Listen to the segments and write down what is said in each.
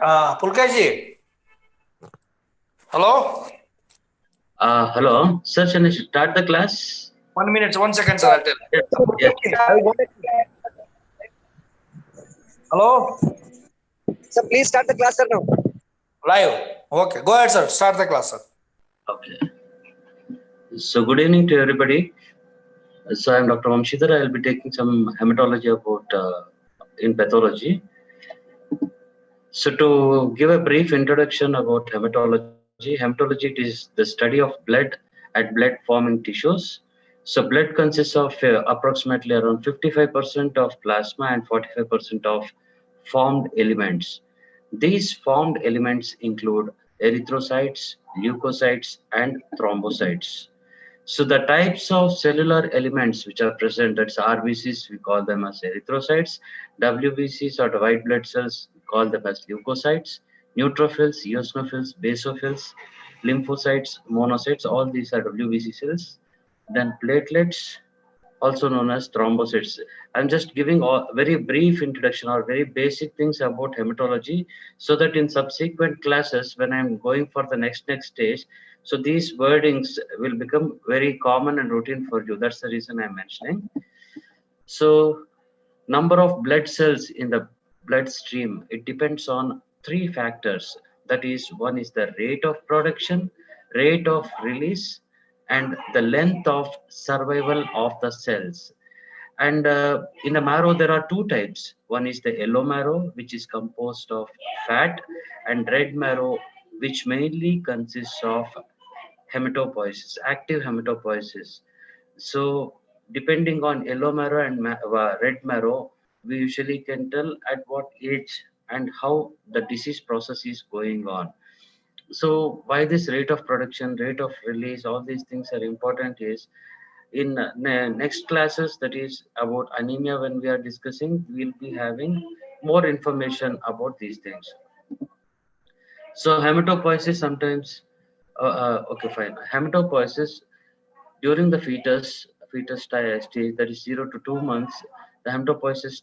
Pulkaji, hello? Hello, sir. Can I start the class? 1 minute, 1 second, sir. I'll tell. Yes. Hello? Sir, please start the class, sir, now. Live. Okay, go ahead, sir. Start the class, sir. Okay. So, good evening to everybody. So, I'm Dr. Vamseedhar. I'll be taking some hematology about in pathology. So, to give a brief introduction about hematology is the study of blood and blood forming tissues. So, blood consists of approximately around 55% of plasma and 45% of formed elements. These formed elements include erythrocytes, leukocytes, and thrombocytes. So the types of cellular elements which are present, that's RBCs, we call them as erythrocytes. WBCs or the white blood cells, we call them as leukocytes. Neutrophils, eosinophils, basophils, lymphocytes, monocytes, all these are WBC cells. Then platelets, also known as thrombocytes. I'm just giving a very brief introduction or very basic things about hematology so that in subsequent classes, when I'm going for the next stage, so these wordings will become very common and routine for you. That's the reason I'm mentioning. So number of blood cells in the bloodstream, it depends on three factors. That is, one is the rate of production, rate of release, and the length of survival of the cells. And in the marrow, there are two types. One is the yellow marrow, which is composed of fat, and red marrow, which mainly consists of hematopoiesis, active hematopoiesis. So depending on yellow marrow and red marrow, we usually can tell at what age and how the disease process is going on. So why this rate of production, rate of release, all these things are important is in next classes, that is about anemia, when we are discussing, we'll be having more information about these things. So hematopoiesis sometimes, okay, fine. Hematopoiesis during the fetus stage, that is 0 to 2 months, the hematopoiesis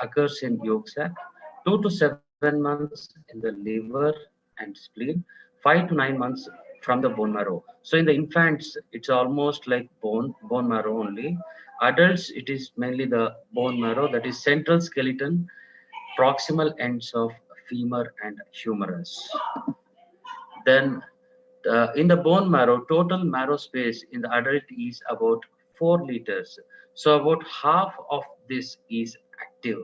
occurs in yolk sac, 2 to 7 months in the liver and spleen, 5 to 9 months from the bone marrow. So in the infants, it's almost like bone marrow only. Adults, it is mainly the bone marrow, that is central skeleton, proximal ends of femur and humerus. Then in the bone marrow, total marrow space in the adult is about 4 liters. So about half of this is active.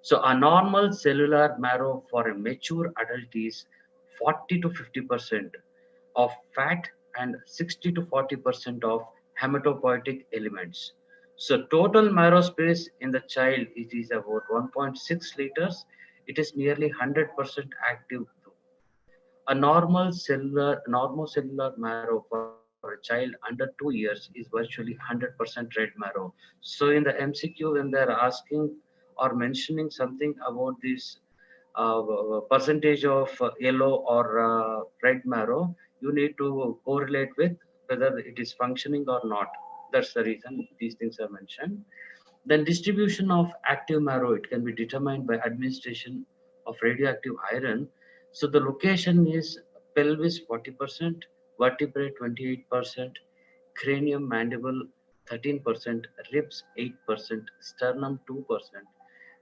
So a normal cellular marrow for a mature adult is 40 to 50% of fat and 60 to 40% of hematopoietic elements. So total marrow space in the child, it is about 1.6 liters. It is nearly 100% active. A normocellular marrow for a child under 2 years is virtually 100% red marrow. So in the MCQ, when they're asking or mentioning something about this percentage of yellow or red marrow, you need to correlate with whether it is functioning or not. That's the reason these things are mentioned. Then distribution of active marrow, it can be determined by administration of radioactive iron. So the location is pelvis 40%, vertebrae 28%, cranium mandible 13%, ribs 8%, sternum 2%,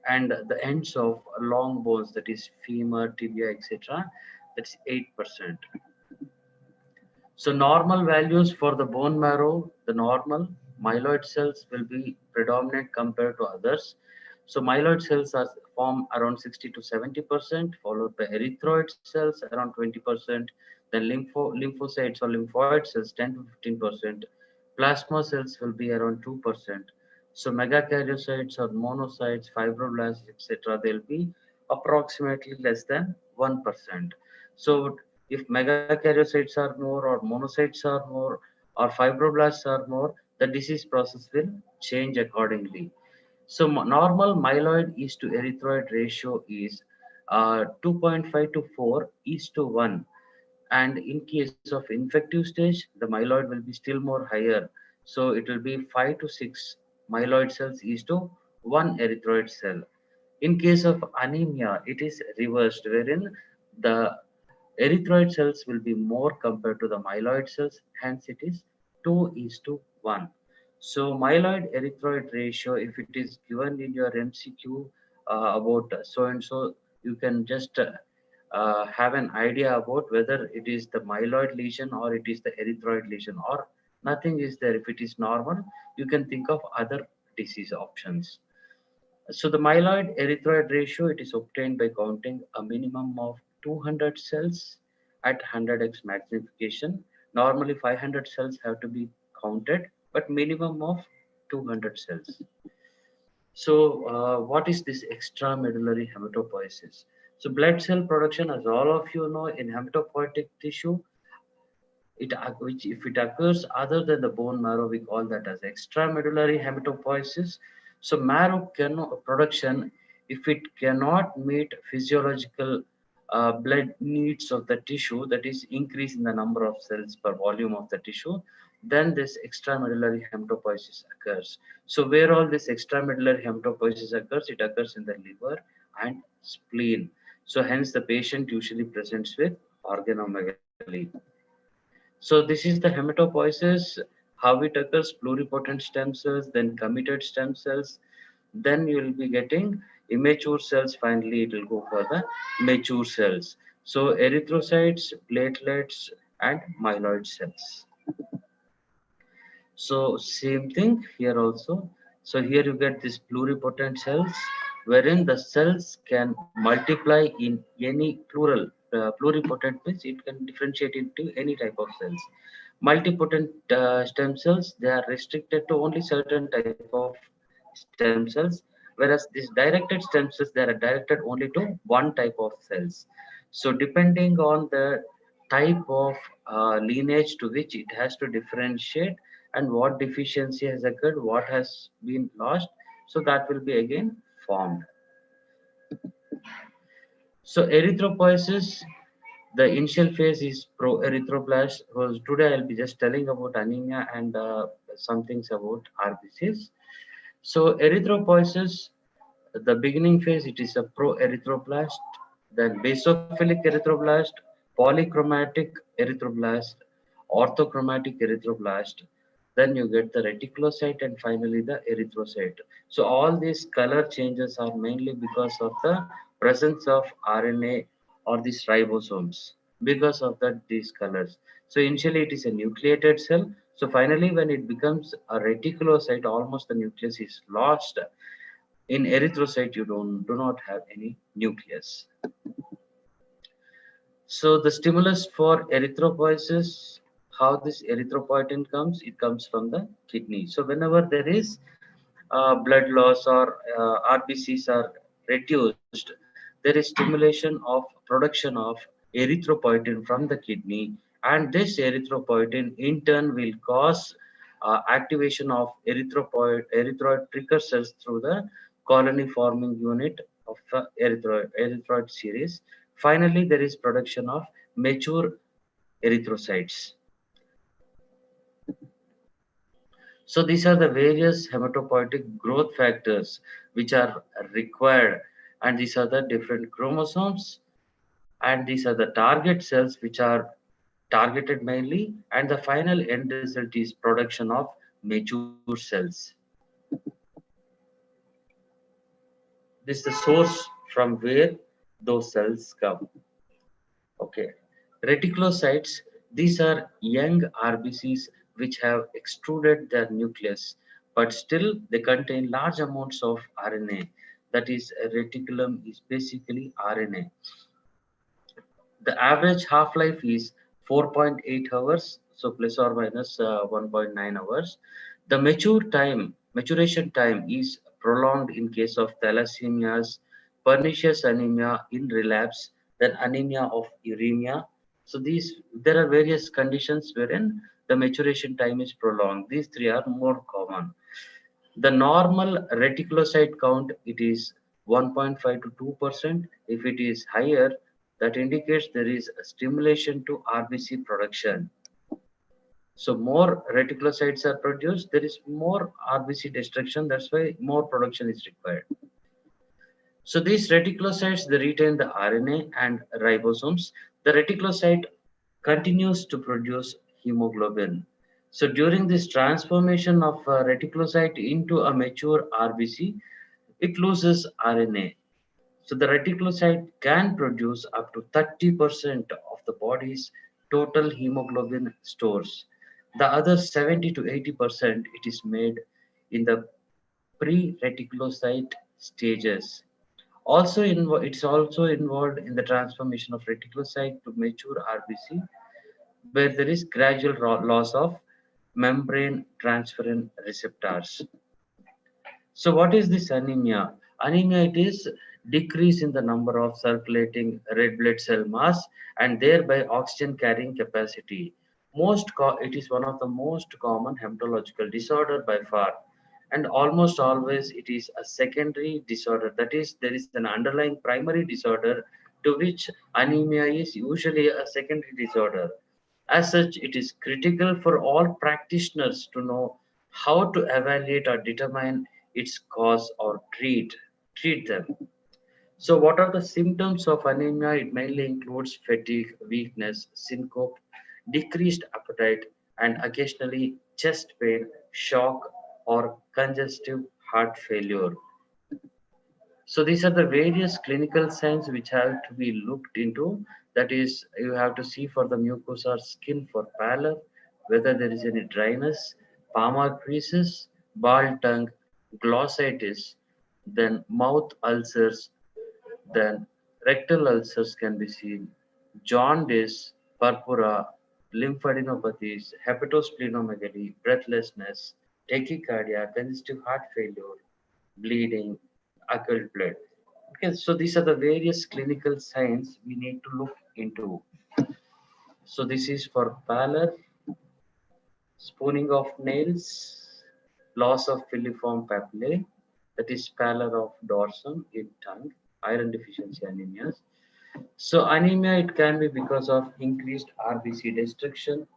and the ends of long bones, that is femur, tibia, etc., that's 8%. So normal values for the bone marrow, the normal myeloid cells will be predominant compared to others. So myeloid cells are form around 60 to 70%, followed by erythroid cells around 20%, then lymphocytes or lymphoid cells 10 to 15%, plasma cells will be around 2%. So megakaryocytes or monocytes, fibroblasts, etc., they'll be approximately less than 1%. So if megakaryocytes are more or monocytes are more or fibroblasts are more, the disease process will change accordingly. So normal myeloid is to erythroid ratio is 2.5 to 4 is to 1. And in case of infective stage, the myeloid will be still more higher. So it will be 5 to 6 myeloid cells is to 1 erythroid cell. In case of anemia, it is reversed, wherein the erythroid cells will be more compared to the myeloid cells, hence it is 2:1. So myeloid erythroid ratio, if it is given in your MCQ about so and so, you can just have an idea about whether it is the myeloid lesion or it is the erythroid lesion, or nothing is there. If it is normal, you can think of other disease options. So the myeloid erythroid ratio, it is obtained by counting a minimum of 200 cells at 100x magnification. Normally 500 cells have to be counted, but minimum of 200 cells. So what is this extramedullary hematopoiesis? So blood cell production, as all of you know, in hematopoietic tissue, which if it occurs other than the bone marrow, we call that as extramedullary hematopoiesis. So marrow production, if it cannot meet physiological blood needs of the tissue, that is increase in the number of cells per volume of the tissue, then this extramedullary hematopoiesis occurs. So where all this extramedullary hematopoiesis occurs, it occurs in the liver and spleen. So hence the patient usually presents with organomegaly. So this is the hematopoiesis, how it occurs: pluripotent stem cells, then committed stem cells, then you will be getting immature cells, finally it will go for the mature cells. So erythrocytes, platelets and myeloid cells. So same thing here also. So here you get these pluripotent cells, wherein the cells can multiply in any plural. Pluripotent means it can differentiate into any type of cells. Multipotent stem cells, they are restricted to only certain type of stem cells, whereas these directed stem cells, they are directed only to one type of cells. So depending on the type of lineage to which it has to differentiate, and what deficiency has occurred, what has been lost, so that will be again formed. So erythropoiesis, the initial phase is pro-erythroblast. So today I'll be just telling about anemia and some things about RBCs. So erythropoiesis, the beginning phase, it is a pro-erythroblast, then basophilic erythroblast, polychromatic erythroblast, orthochromatic erythroblast, then you get the reticulocyte, and finally the erythrocyte. So all these color changes are mainly because of the presence of RNA or these ribosomes, because of that these colors. So initially it is a nucleated cell. So finally when it becomes a reticulocyte, almost the nucleus is lost. In erythrocyte, you do not have any nucleus. So the stimulus for erythropoiesis, how this erythropoietin comes, it comes from the kidney. So whenever there is blood loss or RBCs are reduced, there is stimulation of production of erythropoietin from the kidney, and this erythropoietin in turn will cause activation of erythroid precursors through the colony forming unit of erythroid series. Finally, there is production of mature erythrocytes. So these are the various hematopoietic growth factors which are required, and these are the different chromosomes, and these are the target cells which are targeted mainly, and the final end result is production of mature cells. This is the source from where those cells come. Okay. Reticulocytes, these are young RBCs which have extruded their nucleus, but still they contain large amounts of RNA. That is, a reticulum is basically RNA. The average half-life is 4.8 hours, so plus or minus 1.9 hours. The maturation time is prolonged in case of thalassemias, pernicious anemia in relapse, then anemia of uremia. So there are various conditions wherein the maturation time is prolonged. These three are more common. The normal reticulocyte count, it is 1.5 to 2%. If it is higher, that indicates there is a stimulation to RBC production. So more reticulocytes are produced, there is more RBC destruction. That's why more production is required. So these reticulocytes, they retain the RNA and ribosomes. The reticulocyte continues to produce hemoglobin. So during this transformation of a reticulocyte into a mature RBC, it loses RNA. So the reticulocyte can produce up to 30% of the body's total hemoglobin stores. The other 70 to 80% it is made in the pre-reticulocyte stages. It's also involved in the transformation of reticulocyte to mature RBC, where there is gradual loss of membrane transferrin receptors. So what is this anemia? Anemia, it is decrease in the number of circulating red blood cell mass and thereby oxygen carrying capacity. It is one of the most common hematological disorder by far, and almost always it is a secondary disorder. That is, there is an underlying primary disorder to which anemia is usually a secondary disorder. As such, it is critical for all practitioners to know how to evaluate or determine its cause or treat them. So, what are the symptoms of anemia? It mainly includes fatigue, weakness, syncope, decreased appetite, and occasionally chest pain, shock, or congestive heart failure. So these are the various clinical signs which have to be looked into. That is, you have to see for the mucosa or skin for pallor, whether there is any dryness, palmar creases, bald tongue, glossitis, then mouth ulcers, then rectal ulcers can be seen, jaundice, purpura, lymphadenopathies, hepatosplenomegaly, breathlessness, tachycardia, congestive heart failure, bleeding, occult blood. Okay, so these are the various clinical signs we need to look into. So this is for pallor, spooning of nails, loss of filiform papillae, that is pallor of dorsum in tongue, iron deficiency anemias. So anemia, it can be because of increased RBC destruction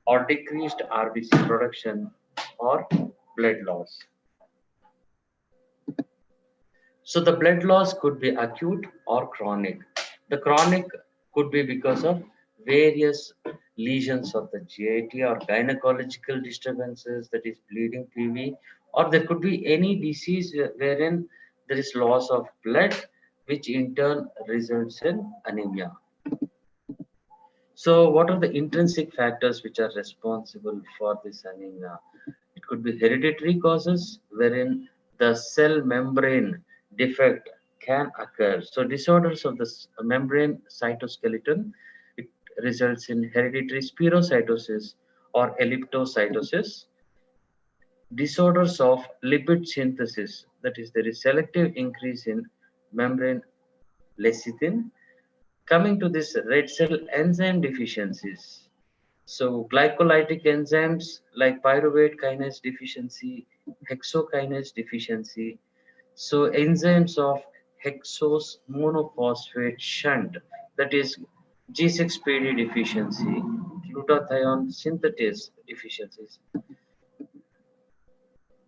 or decreased RBC production or blood loss. So the blood loss could be acute or chronic. The chronic could be because of various lesions of the GIT or gynecological disturbances, that is bleeding PV, or there could be any disease wherein there is loss of blood, which in turn results in anemia. So what are the intrinsic factors which are responsible for this anemia? It could be hereditary causes wherein the cell membrane defect can occur. So disorders of the membrane cytoskeleton, it results in hereditary spherocytosis or elliptocytosis. Disorders of lipid synthesis, that is, there is selective increase in membrane lecithin. Coming to this red cell enzyme deficiencies. So glycolytic enzymes like pyruvate kinase deficiency, hexokinase deficiency. So enzymes of hexose monophosphate shunt, that is G6PD deficiency, glutathione synthetase deficiencies.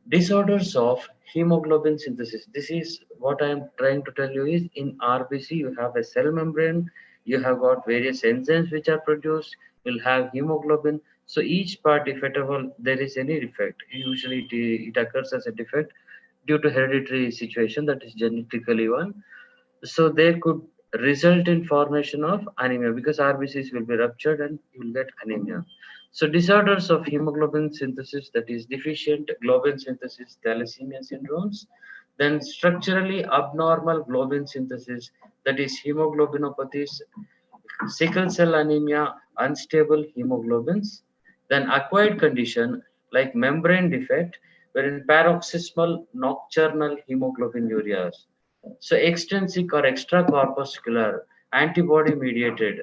Disorders of hemoglobin synthesis. This is what I am trying to tell you is in RBC you have a cell membrane, you have got various enzymes which are produced, you'll have hemoglobin. So each part, if at all there is any defect, usually it occurs as a defect due to hereditary situation, that is genetically one. So there could result in formation of anemia because RBCs will be ruptured and you will get anemia. So disorders of hemoglobin synthesis, that is deficient globin synthesis thalassemia syndromes, then structurally abnormal globin synthesis, that is hemoglobinopathies, sickle cell anemia, unstable hemoglobins, then acquired condition like membrane defect, wherein paroxysmal nocturnal hemoglobinuria. So extrinsic or extracorpuscular antibody mediated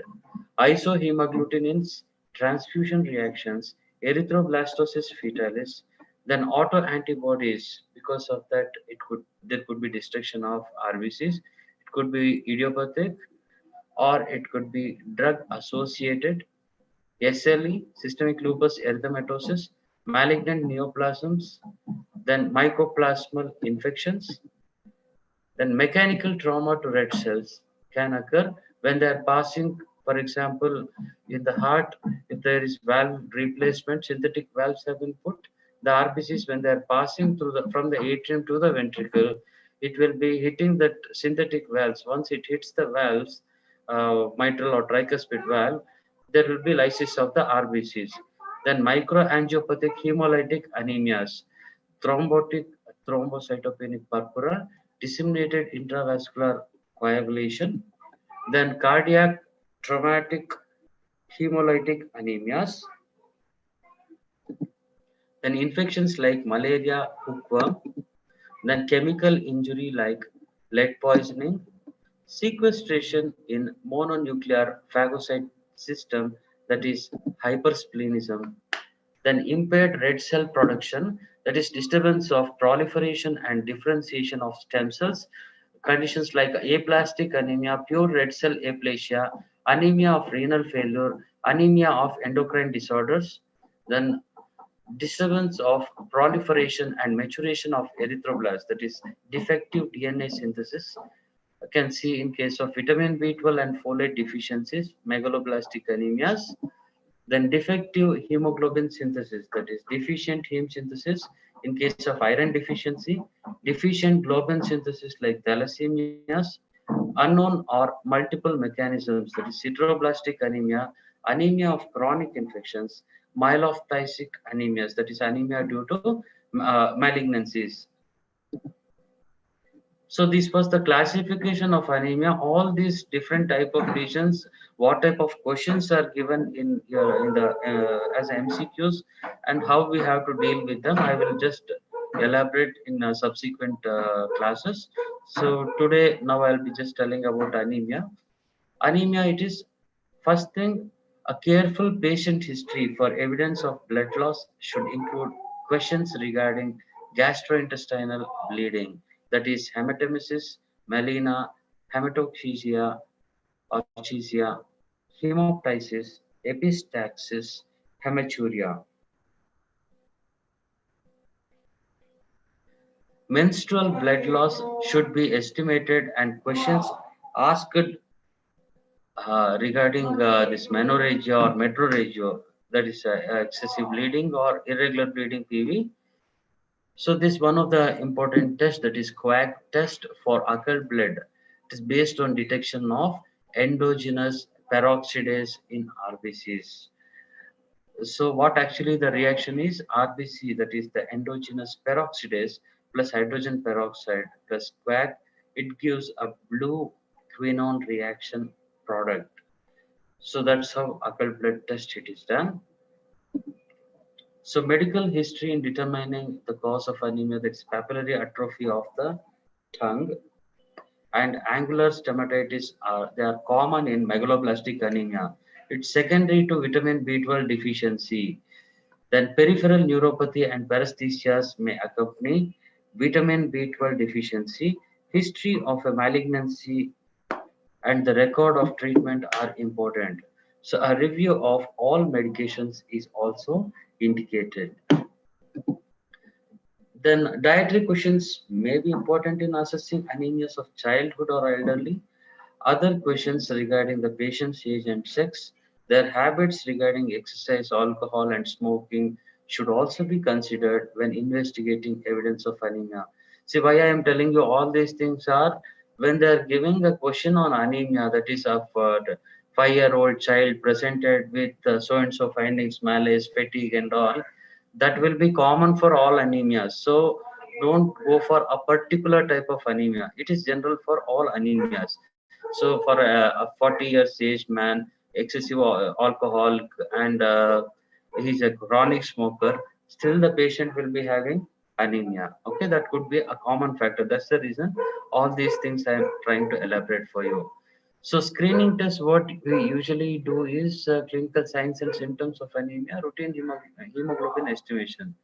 isohemagglutinins, transfusion reactions, erythroblastosis fetalis, then autoantibodies. Because of that, there could be destruction of RBCs. It could be idiopathic or it could be drug associated SLE, systemic lupus erythematosus, malignant neoplasms, then mycoplasmal infections. Then mechanical trauma to red cells can occur when they are passing, for example, in the heart, if there is valve replacement, synthetic valves have been put. The RBCs, when they are passing through from the atrium to the ventricle, it will be hitting that synthetic valves. Once it hits the valves, mitral or tricuspid valve, there will be lysis of the RBCs. Then microangiopathic hemolytic anemias, thrombotic thrombocytopenic purpura, disseminated intravascular coagulation, then cardiac traumatic hemolytic anemias, then infections like malaria, hookworm, then chemical injury like lead poisoning, sequestration in mononuclear phagocyte system, that is hypersplenism, then impaired red cell production, that is disturbance of proliferation and differentiation of stem cells, conditions like aplastic anemia, pure red cell aplasia, anemia of renal failure, anemia of endocrine disorders, then disturbance of proliferation and maturation of erythroblasts, that is defective DNA synthesis, can see in case of vitamin B12 and folate deficiencies, megaloblastic anemias, then defective hemoglobin synthesis, that is deficient heme synthesis in case of iron deficiency, deficient globin synthesis like thalassemias, unknown or multiple mechanisms, that is sideroblastic anemia, anemia of chronic infections, myelophthisic anemias, that is anemia due to malignancies. So this was the classification of anemia. All these different type of lesions, what type of questions are given in the as MCQs, and how we have to deal with them, I will just elaborate in subsequent classes. So today, now I'll be just telling about anemia. Anemia, it is first thing, a careful patient history for evidence of blood loss should include questions regarding gastrointestinal bleeding, that is hematemesis, melena, hematochezia, orchisia, hemoptysis, epistaxis, hematuria. Menstrual blood loss should be estimated, and questions asked regarding this menorrhagia or metrorrhagia, that is excessive bleeding or irregular bleeding PV. So this one of the important tests, that is quack test for occult blood. It is based on detection of endogenous peroxidase in RBCs. So what actually the reaction is, RBC, that is the endogenous peroxidase plus hydrogen peroxide plus quack, it gives a blue quinone reaction product. So that's how occult blood test it is done. So medical history in determining the cause of anemia, that's papillary atrophy of the tongue and angular stomatitis, are they are common in megaloblastic anemia. It's secondary to vitamin B12 deficiency. Then peripheral neuropathy and paresthesias may accompany vitamin B12 deficiency. History of a malignancy and the record of treatment are important. So a review of all medications is also indicated. Then dietary questions may be important in assessing anemias of childhood or elderly. Other questions regarding the patient's age and sex, their habits regarding exercise, alcohol, and smoking should also be considered when investigating evidence of anemia. See, why I am telling you all these things are, when they are giving a question on anemia, that is of 5-year-old child presented with so and so findings, malaise, fatigue, and all, that will be common for all anemias. So don't go for a particular type of anemia. It is general for all anemias. So for a 40 years age man, excessive alcohol, and he's a chronic smoker, still the patient will be having anemia. Okay, that could be a common factor. That's the reason all these things I am trying to elaborate for you. So screening test, what we usually do is clinical signs and symptoms of anemia, routine hemoglobin estimation.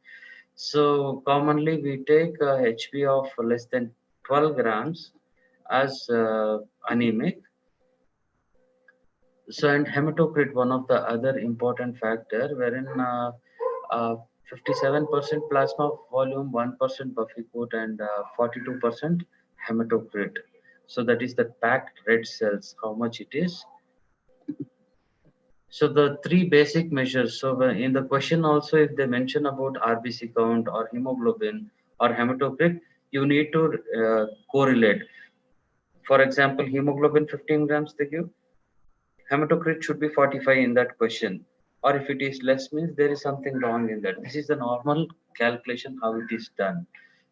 So commonly we take HB of less than 12 grams as anemic. So and hematocrit, one of the other important factor, wherein 57% plasma volume, 1% buffy coat, and 42% hematocrit. So that is the packed red cells, how much it is. So the three basic measures. So in the question also, if they mention about RBC count or hemoglobin or hematocrit, you need to correlate. For example, hemoglobin 15 grams they give, hematocrit should be 45 in that question. Or if it is less means there is something wrong in that. This is the normal calculation how it is done.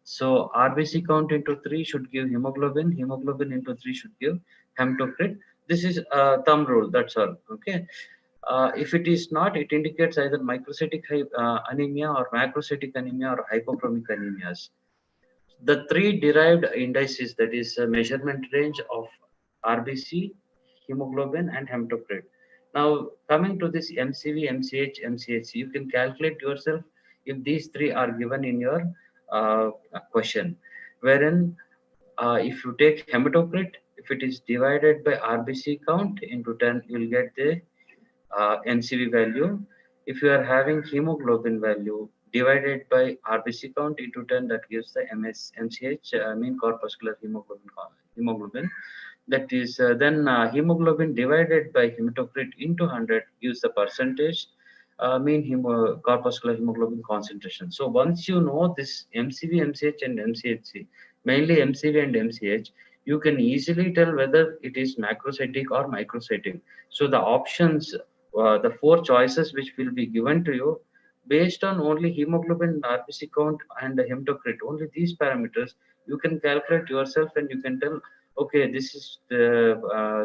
So RBC count into 3 should give hemoglobin, hemoglobin into 3 should give hematocrit. This is a thumb rule, that's all. Okay. If it is not, it indicates either microcytic anemia or macrocytic anemia or hypochromic anemias. The three derived indices, that is a measurement range of RBC, hemoglobin and hematocrit. Now coming to this MCV, MCH, MCHC, you can calculate yourself if these three are given in your question, wherein if you take hematocrit, if it is divided by RBC count into 10, you will get the MCV value. If you are having hemoglobin value divided by RBC count into 10, that gives the MCH, mean corpuscular hemoglobin. That is then hemoglobin divided by hematocrit into 100 gives the percentage mean corpuscular hemoglobin concentration. So once you know this MCV, MCH and MCHC, mainly MCV and MCH, you can easily tell whether it is macrocytic or microcytic. So the options, the four choices which will be given to you based on only hemoglobin, RBC count and the hematocrit, only these parameters, you can calculate yourself and you can tell, okay, this is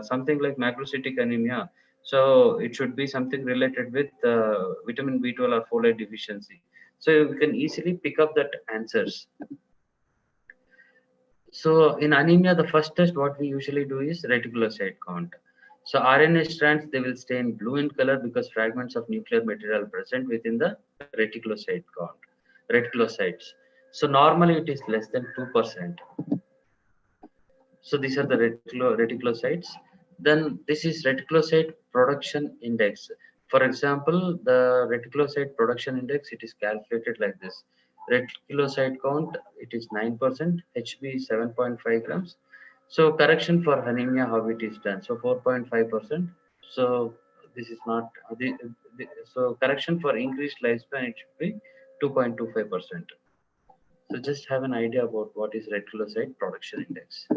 something like macrocytic anemia. So it should be something related with vitamin B12 or folate deficiency. So you can easily pick up that answers. So in anemia, the first test what we usually do is reticulocyte count. So RNA strands, they will stay in blue in color because fragments of nuclear material present within the reticulocyte count, reticulocytes. So normally it is less than 2%. So these are the reticulocytes. Then this is reticulocyte production index. For example, the reticulocyte production index, it is calculated like this. Reticulocyte count, it is 9%, HB 7.5 grams. So correction for anemia, how it is done. So 4.5%. So this is not, so correction for increased lifespan, it should be 2.25%. So just have an idea about what is reticulocyte production index.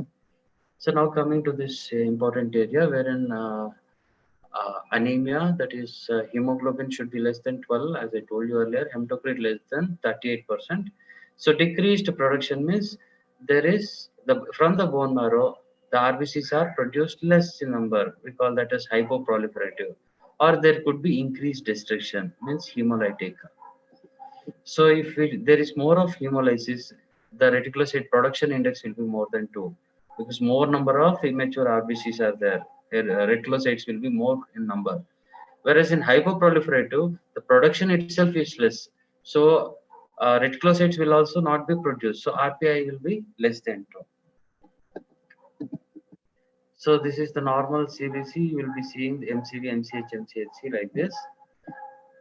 So now coming to this important area wherein anemia, that is hemoglobin should be less than 12, as I told you earlier, hematocrit less than 38%. So decreased production means there is from the bone marrow, the RBCs are produced less in number. We call that as hypoproliferative, or there could be increased destruction, means hemolytic. So if there is more of hemolysis, the reticulocyte production index will be more than 2, because more number of immature RBCs are there. Reticulocytes will be more in number. Whereas in hypoproliferative, the production itself is less. So reticulocytes will also not be produced. So RPI will be less than 2. So this is the normal CBC. You will be seeing the MCV, MCH, MCHC like this.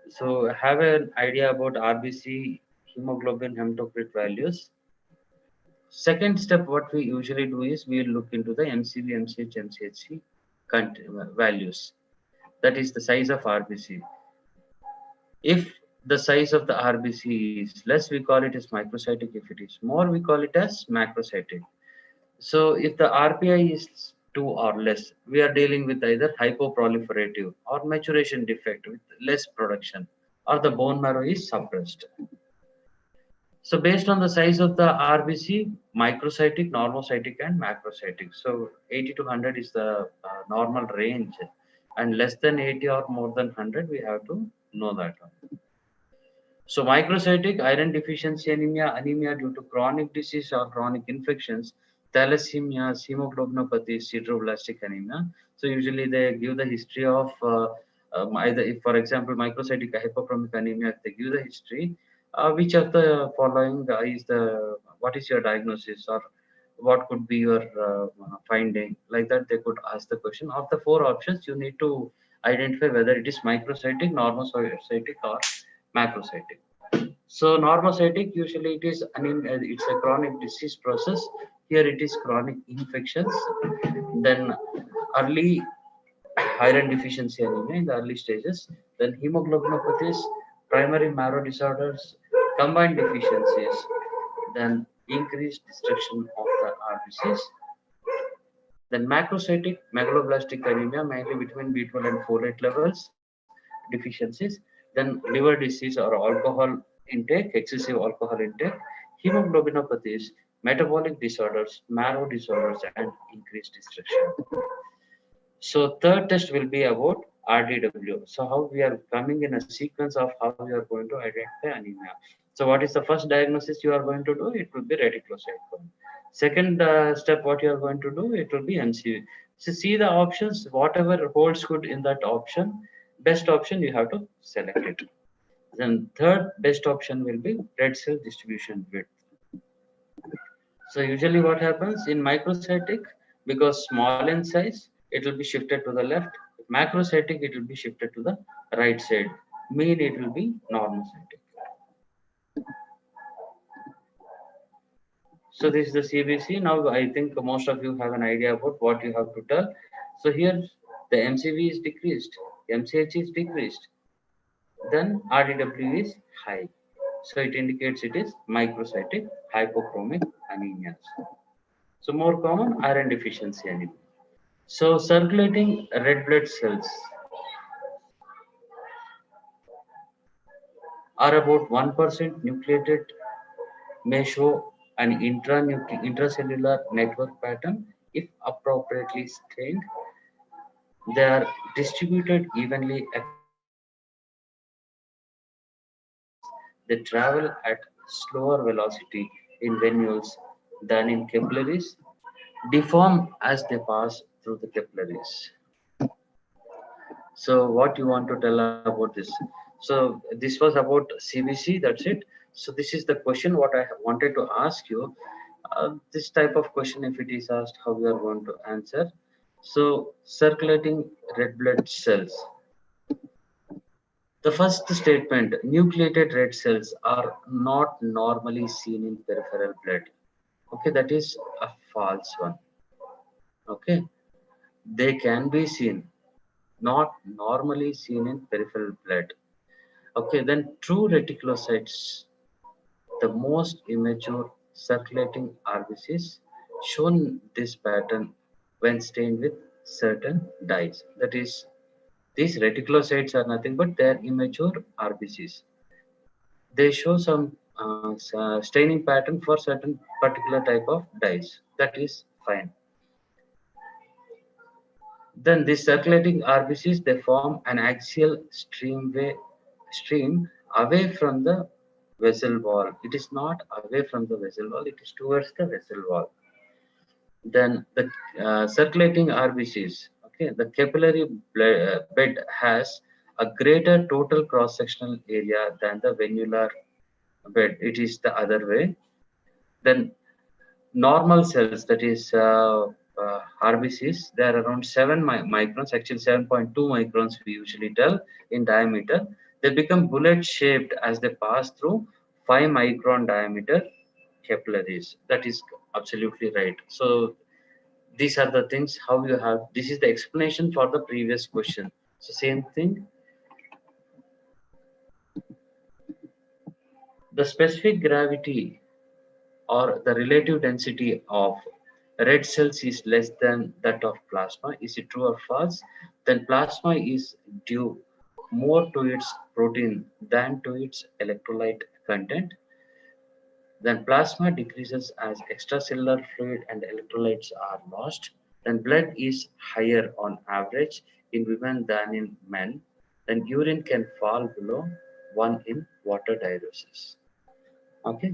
So have an idea about RBC, hemoglobin, hematocrit values. Second step, what we usually do is we look into the MCV, MCH, MCHC values. That is the size of RBC. If the size of the RBC is less, we call it as microcytic. If it is more, we call it as macrocytic. So if the RPI is 2 or less, we are dealing with either hypoproliferative or maturation defect with less production, or the bone marrow is suppressed. So based on the size of the RBC, microcytic, normocytic and macrocytic. So 80 to 100 is the normal range, and less than 80 or more than 100, we have to know that one. So microcytic, iron deficiency anemia, anemia due to chronic disease or chronic infections, thalassemias, hemoglobinopathy, sideroblastic anemia. So usually they give the history of either, if for example microcytic hypochromic anemia, if they give the history, which of the following is the, what is your diagnosis, or what could be your finding, like that they could ask the question. Of the four options, you need to identify whether it is microcytic, normocytic or macrocytic. So normocytic, usually it is it's a chronic disease process. Here it is chronic infections. Then early iron deficiency anemia in the early stages. Then hemoglobinopathies, primary marrow disorders, combined deficiencies. Then increased destruction of the RBCs. Then macrocytic megaloblastic anemia, mainly vitamin B12 and folate levels deficiencies. Then liver disease or alcohol intake, excessive alcohol intake, hemoglobinopathies, metabolic disorders, marrow disorders, and increased destruction. So third test will be about RDW. So how we are coming in a sequence of how we are going to identify anemia. So what is the first diagnosis you are going to do? It will be reticulocyte count. Second step, what you are going to do? It will be MCV. So see the options, whatever holds good in that option, best option you have to select it. Then third best option will be red cell distribution width. So usually what happens in microcytic, because small in size, it will be shifted to the left. Macrocytic, it will be shifted to the right side. Mean, it will be normocytic. So this is the CBC. Now I think most of you have an idea about what you have to tell. So here the MCV is decreased, MCH is decreased, then RDW is high. So it indicates it is microcytic hypochromic anemia. So more common iron deficiency anemia. So circulating red blood cells are about 1% nucleated, may show an intracellular network pattern if appropriately stained. They are distributed evenly across veins. They travel at slower velocity in venules than in capillaries, deform as they pass through the capillaries. So what you want to tell about this? So this was about CBC, that's it. So this is the question what I wanted to ask you. This type of question, if it is asked, how we are going to answer. So circulating red blood cells. The first statement, nucleated red cells are not normally seen in peripheral blood. Okay, that is a false one. Okay, they can be seen, not normally seen in peripheral blood. Okay, then true reticulocytes, the most immature circulating RBCs, shown this pattern when stained with certain dyes. That is, these reticulocytes are nothing but they are immature RBCs. They show some staining pattern for certain particular type of dyes. That is fine. Then these circulating RBCs, they form an axial stream away from the vessel wall. It is not away from the vessel wall, it is towards the vessel wall. Then the circulating RBCs, okay, the capillary bed has a greater total cross-sectional area than the venular bed. It is the other way. Then normal cells, that is RBCs, they are around 7 microns, actually 7.2 microns we usually tell in diameter. They become bullet shaped as they pass through 5 micron diameter capillaries. That is absolutely right. So these are the things how you have, this is the explanation for the previous question. So same thing, the specific gravity or the relative density of red cells is less than that of plasma. Is it true or false? Then plasma is due more to its protein than to its electrolyte content. Then plasma decreases as extracellular fluid and electrolytes are lost. Then blood is higher on average in women than in men. Then urine can fall below 1 in water diuresis. Okay.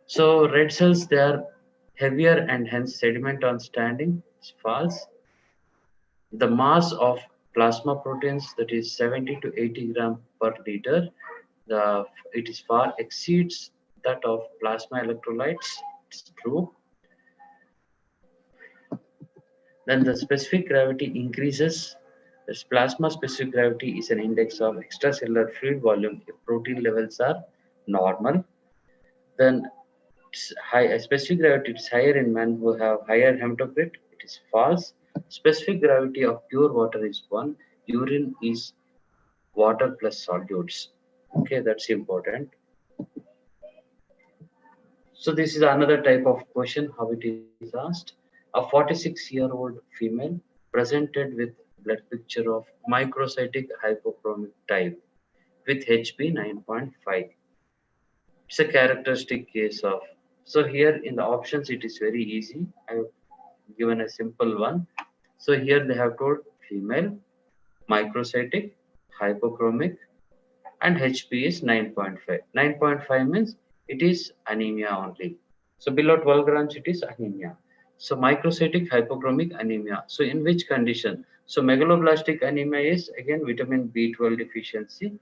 So red cells, they are heavier and hence sediment on standing is false. The mass of plasma proteins, that is 70 to 80 gram per liter, it is far exceeds that of plasma electrolytes. It's true. Then the specific gravity increases. This plasma specific gravity is an index of extracellular fluid volume if protein levels are normal. Then it's high specific gravity, it's higher in men who have higher hematocrit, it is false. Specific gravity of pure water is 1. Urine is water plus solutes. Okay, that's important. So this is another type of question, how it is asked. A 46-year-old female presented with blood picture of microcytic hypochromic type with HB 9.5. It's a characteristic case of. So here in the options it is very easy. I have given a simple one. So here they have told female, microcytic, hypochromic, and HB is 9.5. 9.5 means it is anemia only. So below 12 grams it is anemia. So microcytic hypochromic anemia. So in which condition? So megaloblastic anemia is again vitamin B12 deficiency.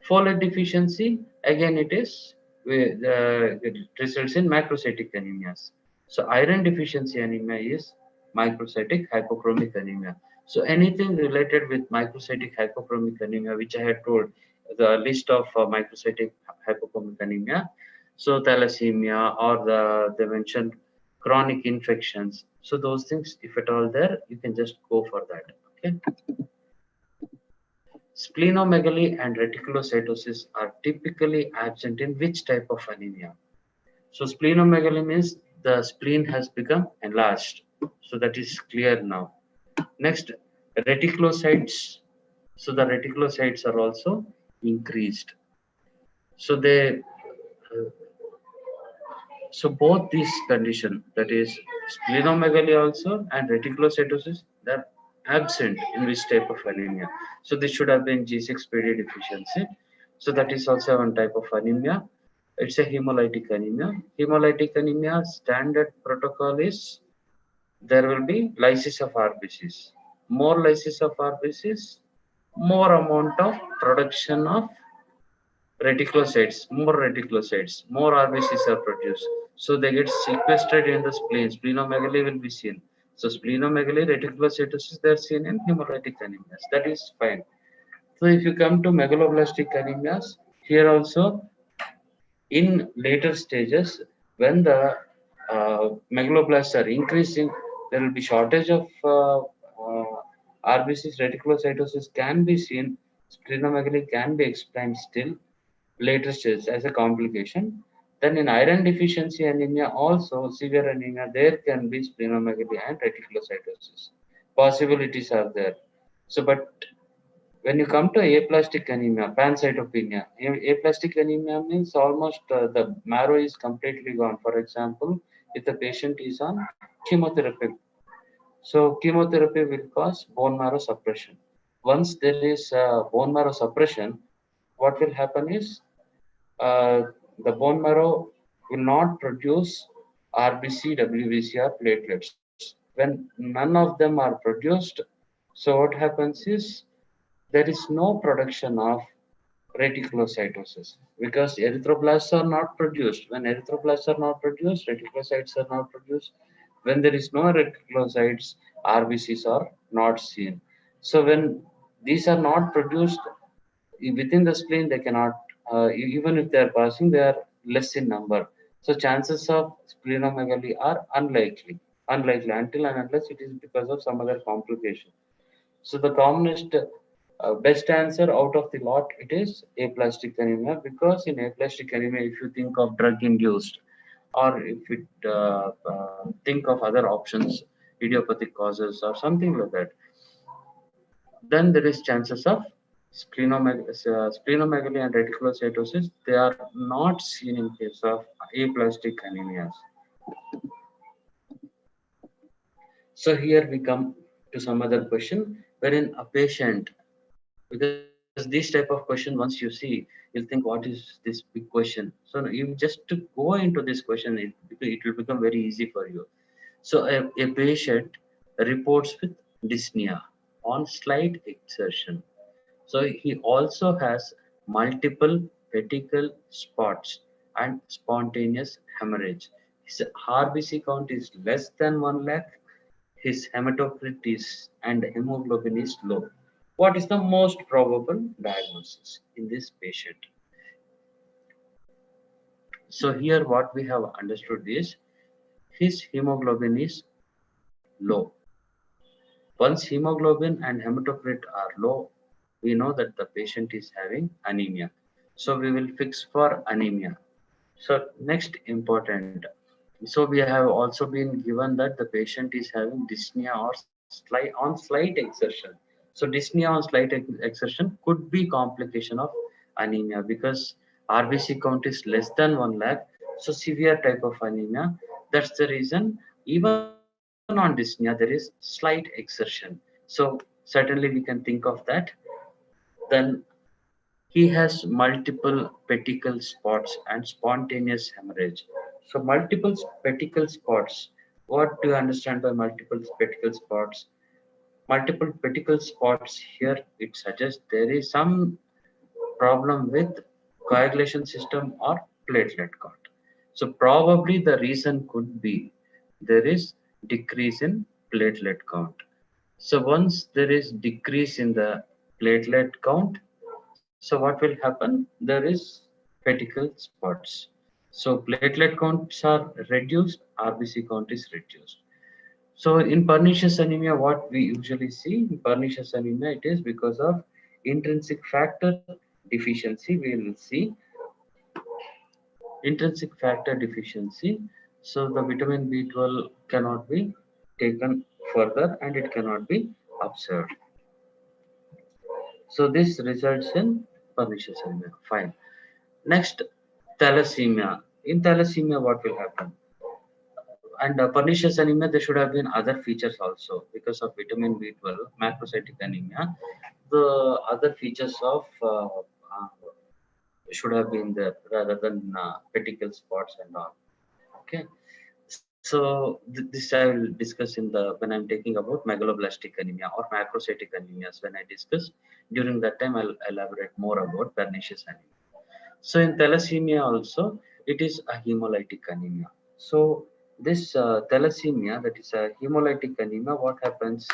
Folate deficiency, again it is it results in macrocytic anemias. So iron deficiency anemia is microcytic hypochromic anemia. So anything related with microcytic hypochromic anemia, which I had told, the list of microcytic hypochromic anemia, so thalassemia or they mentioned chronic infections. So those things, if at all there, you can just go for that. Okay. Splenomegaly and reticulocytosis are typically absent in which type of anemia? So splenomegaly means the spleen has become enlarged. So that is clear now. Next, reticulocytes. So the reticulocytes are also increased. So so both these condition, that is splenomegaly also and reticulocytosis, they're absent in which type of anemia. So this should have been G6PD deficiency. So that is also one type of anemia. It's a hemolytic anemia. Hemolytic anemia standard protocol is there will be lysis of RBCs. More lysis of RBCs, more amount of production of reticulocytes, more RBCs are produced. So they get sequestered in the spleen. Splenomegaly will be seen. So splenomegaly, reticulocytosis, they are seen in hemolytic anemias. That is fine. So if you come to megaloblastic anemias, here also in later stages, when the megaloblasts are increasing, there will be shortage of RBCs. Reticulocytosis can be seen. Splenomegaly can be explained still later stage as a complication. Then in iron deficiency anemia, also severe anemia, there can be splenomegaly and reticulocytosis. Possibilities are there. So, but when you come to aplastic anemia, pancytopenia, aplastic anemia means almost the marrow is completely gone. For example, if the patient is on chemotherapy, so chemotherapy will cause bone marrow suppression. Once there is bone marrow suppression, what will happen is uh, the bone marrow will not produce RBC, WBC, or platelets. When none of them are produced, so what happens is there is no production of reticulocytosis because erythroblasts are not produced. When erythroblasts are not produced, reticulocytes are not produced. When there is no reticulocytes, RBCs are not seen. So when these are not produced within the spleen, they cannot, even if they are passing, they are less in number. So chances of splenomegaly are unlikely until and unless it is because of some other complication. So the commonest, best answer out of the lot, it is aplastic anemia, because in aplastic anemia, if you think of drug induced, or if you think of other options, idiopathic causes or something like that, then there is chances of splenomegaly and reticulocytosis. They are not seen in case of aplastic anemias. So here we come to some other question wherein a patient, because this type of question once you see, you'll think what is this big question. So you just to go into this question, it will become very easy for you. So a patient reports with dyspnea on slight exertion. So he also has multiple petechial spots and spontaneous hemorrhage. His RBC count is less than 1 lakh. His hematocrit is and hemoglobin is low. What is the most probable diagnosis in this patient? So here what we have understood is his hemoglobin is low. Once hemoglobin and hematocrit are low, we know that the patient is having anemia. So we will fix for anemia. So next important. So we have also been given that the patient is having dyspnea or slight exertion. So dyspnea on slight exertion could be complication of anemia because RBC count is less than 1 lakh. So severe type of anemia. That's the reason even on dyspnea there is slight exertion. So certainly we can think of that. Then he has multiple pedicle spots and spontaneous hemorrhage. So multiple pedicle spots. What do you understand by multiple pedicle spots? Multiple pedicle spots here, it suggests there is some problem with coagulation system or platelet count. So probably the reason could be there is decrease in platelet count. So once there is decrease in the platelet count, so what will happen? There is pedicle spots. So platelet counts are reduced, RBC count is reduced. So in pernicious anemia, what we usually see in pernicious anemia, it is because of intrinsic factor deficiency. We will see intrinsic factor deficiency. So the vitamin B12 cannot be taken further and it cannot be observed. So this results in pernicious anemia. Fine. Next, thalassemia. In thalassemia, what will happen? And pernicious anemia, there should have been other features also because of vitamin B12, macrocytic anemia. The other features of should have been there rather than pedicle spots and all. Okay. So this I will discuss in the when I'm taking about megaloblastic anemia or macrocytic anemias. When I discuss during that time, I'll elaborate more about pernicious anemia. So in thalassemia also, it is a hemolytic anemia. So this thalassemia, that is a hemolytic anemia, what happens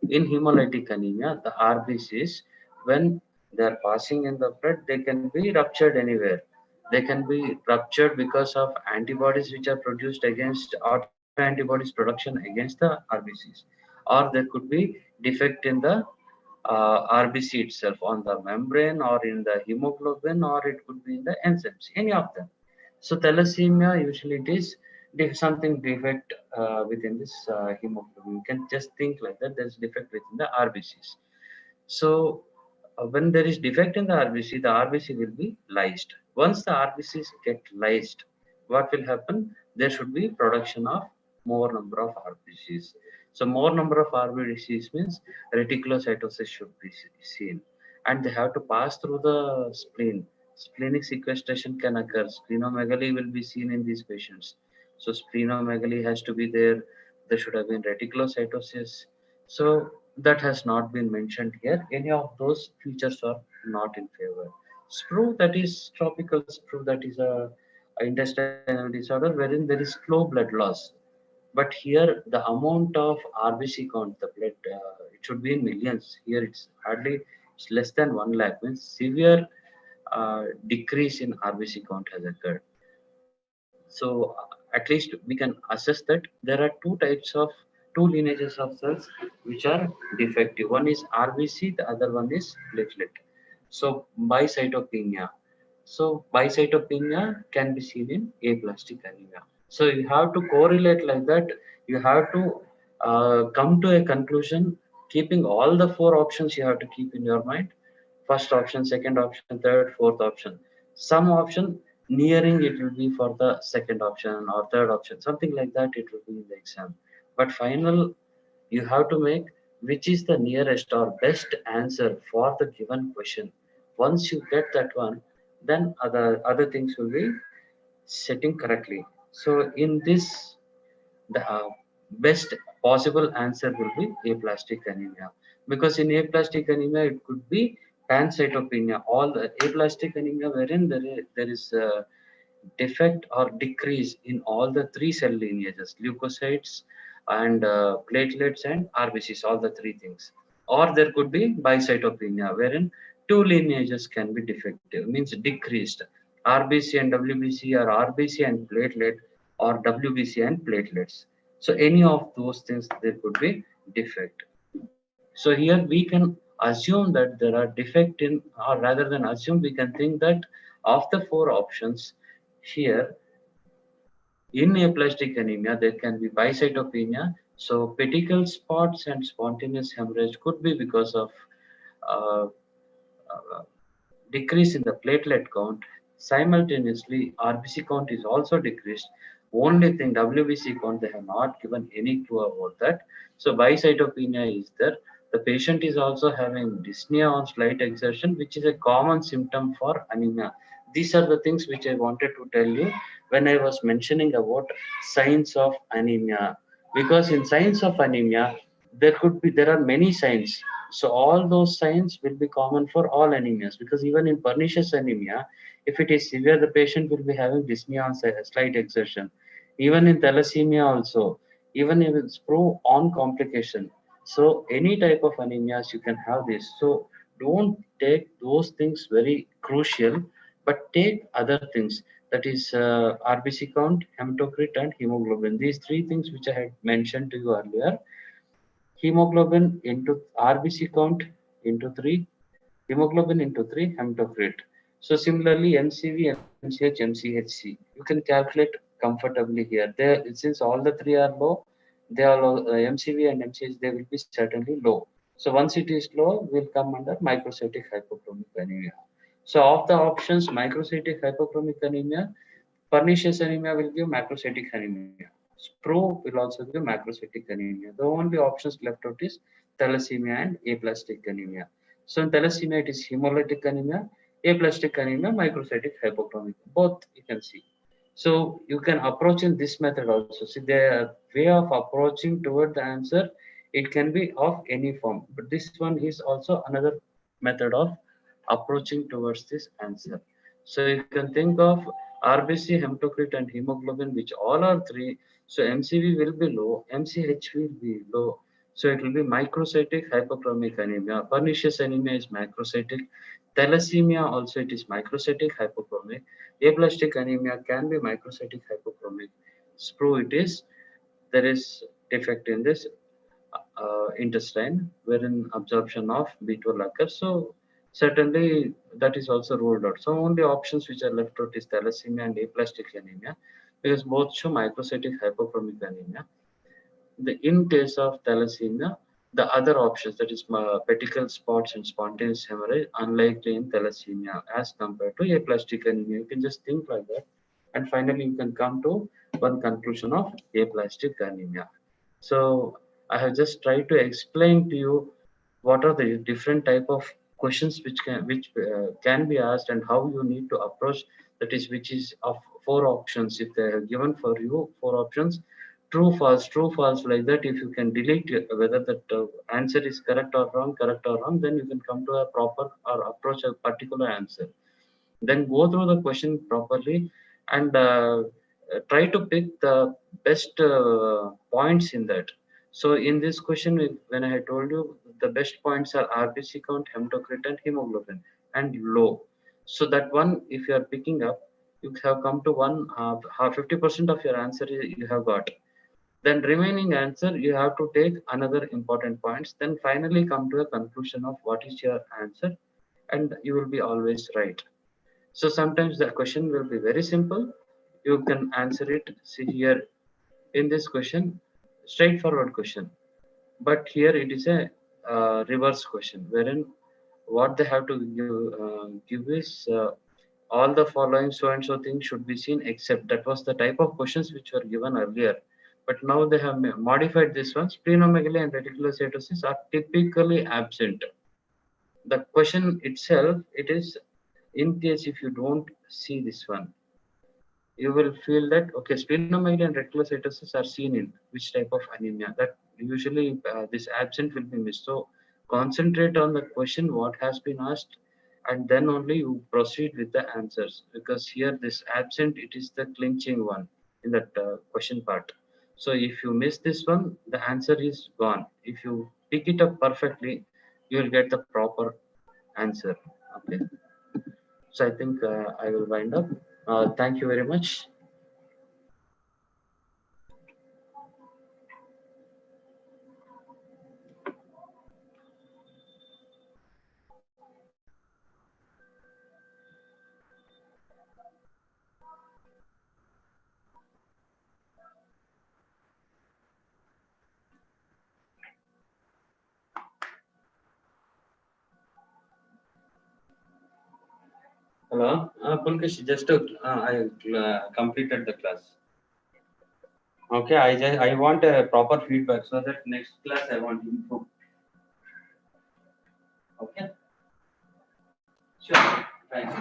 in hemolytic anemia? The RBCs, when they are passing in the blood, they can be ruptured anywhere. They can be ruptured because of antibodies which are produced against autoantibodies production against the RBCs, or there could be defect in the RBC itself on the membrane or in the hemoglobin, or it could be in the enzymes, any of them. So thalassemia usually it is something defect within this hemoglobin. You can just think like that. There's defect within the RBCs. So when there is defect in the RBC, the RBC will be lysed. Once the RBCs get lysed, what will happen? There should be production of more number of RBCs. So more number of RBCs means reticulocytosis should be seen, and they have to pass through the spleen. Splenic sequestration can occur. Splenomegaly will be seen in these patients. So splenomegaly has to be there. There should have been reticulocytosis. So that has not been mentioned here. Any of those features are not in favor. Sprue, that is tropical sprue, that is a intestinal disorder wherein there is slow blood loss. But here the amount of RBC count, the blood, it should be in millions. Here it's less than 1 lakh, means severe decrease in RBC count has occurred. So at least we can assess that there are two lineages of cells which are defective. One is RBC, the other one is platelet. So bicytopenia. So bicytopenia can be seen in aplastic anemia. So you have to correlate like that. You have to come to a conclusion, keeping all the four options you have to keep in your mind. First option, second option, third, fourth option. Some option nearing it will be for the second option or third option, something like that it will be in the exam. But final, you have to make which is the nearest or best answer for the given question. Once you get that one, then other things will be setting correctly. So in this, the best possible answer will be aplastic anemia, because in aplastic anemia it could be pancytopenia, all the aplastic anemia wherein there is a defect or decrease in all the three cell lineages, leukocytes and platelets and RBCs, all the three things. Or there could be bicytopenia wherein two lineages can be defective, means decreased. RBC and WBC, or RBC and platelet, or WBC and platelets. So any of those things, there could be defect. So here we can assume that there are defect in, or rather than assume, we can think that of the four options here, in aplastic anemia, there can be bicytopenia. So petechial spots and spontaneous hemorrhage could be because of uh, uh, decrease in the platelet count. Simultaneously, RBC count is also decreased. Only thing, WBC count, they have not given any clue about that. So bicytopenia is there. The patient is also having dyspnea on slight exertion, which is a common symptom for anemia. These are the things which I wanted to tell you when I was mentioning about signs of anemia. Because in signs of anemia, there are many signs. So all those signs will be common for all anemias, because even in pernicious anemia, if it is severe, the patient will be having dyspnea on slight exertion. Even in thalassemia also, even if it's pro on complication. So any type of anemias you can have this. So don't take those things very crucial, but take other things, that is RBC count, hematocrit, and hemoglobin. These three things which I had mentioned to you earlier. Hemoglobin into RBC count into 3, hemoglobin into 3, hematocrit. So similarly, MCV, MCH, MCHC, you can calculate comfortably here. There, since all the three are low, they are low, MCV and MCH, they will be certainly low. So once it is low, will come under microcytic hypochromic anemia. So of the options, microcytic hypochromic anemia, pernicious anemia will give macrocytic anemia. Pro will also give macrocytic anemia. The only options left out is thalassemia and aplastic anemia. So in thalassemia, it is hemolytic anemia, aplastic anemia, microcytic hypochromic. Both you can see. So you can approach in this method also. See, the way of approaching toward the answer, it can be of any form. But this one is also another method of approaching towards this answer. So you can think of RBC, hematocrit, and hemoglobin, which all are 3. So MCV will be low, MCH will be low. So it will be microcytic hypochromic anemia. Pernicious anemia is macrocytic. Thalassemia also, it is microcytic hypochromic. Aplastic anemia can be microcytic hypochromic. SPRO, it is, there is defect in this intestine wherein absorption of B12 occurs. So certainly that is also ruled out. So only options which are left out is thalassemia and aplastic anemia, because both show microcytic hypochromic anemia. In case of thalassemia, the other options, that is petechial spots and spontaneous hemorrhage, unlikely in thalassemia as compared to aplastic anemia. You can just think like that, and finally you can come to one conclusion of aplastic anemia. So I have just tried to explain to you what are the different type of questions which can be asked, and how you need to approach, that is, which is of four options. If they have given for you four options, true false, like that, if you can delete whether that answer is correct or wrong, then you can come to a proper or approach a particular answer. Then go through the question properly, and try to pick the best points in that. So in this question, when I had told you, the best points are RBC count, hematocrit, and hemoglobin, and low. So that one, if you are picking up, you have come to one 50% of your answer you have got. Then remaining answer, you have to take another important points. Then finally come to a conclusion of what is your answer, and you will be always right. So sometimes the question will be very simple. You can answer it. See here in this question, straightforward question. But here it is a reverse question, wherein what they have to give is all the following so and so things should be seen, except. That was the type of questions which were given earlier. But now they have modified this one. Splenomegaly and reticulocytosis are typically absent. The question itself, it is, in case if you don't see this one, you will feel that okay, splenomegaly and reticulocytosis are seen in which type of anemia, that usually this absent will be missed. So concentrate on the question what has been asked, and then only you proceed with the answers, because here this absent, it is the clinching one in that question part. So if you miss this one, the answer is gone. If you pick it up perfectly, you will get the proper answer. Okay. So I think I will wind up. Thank you very much. Hello, Pulkesh, just I completed the class. Okay, I want a proper feedback so that next class I want to improve. Okay, sure. Thanks.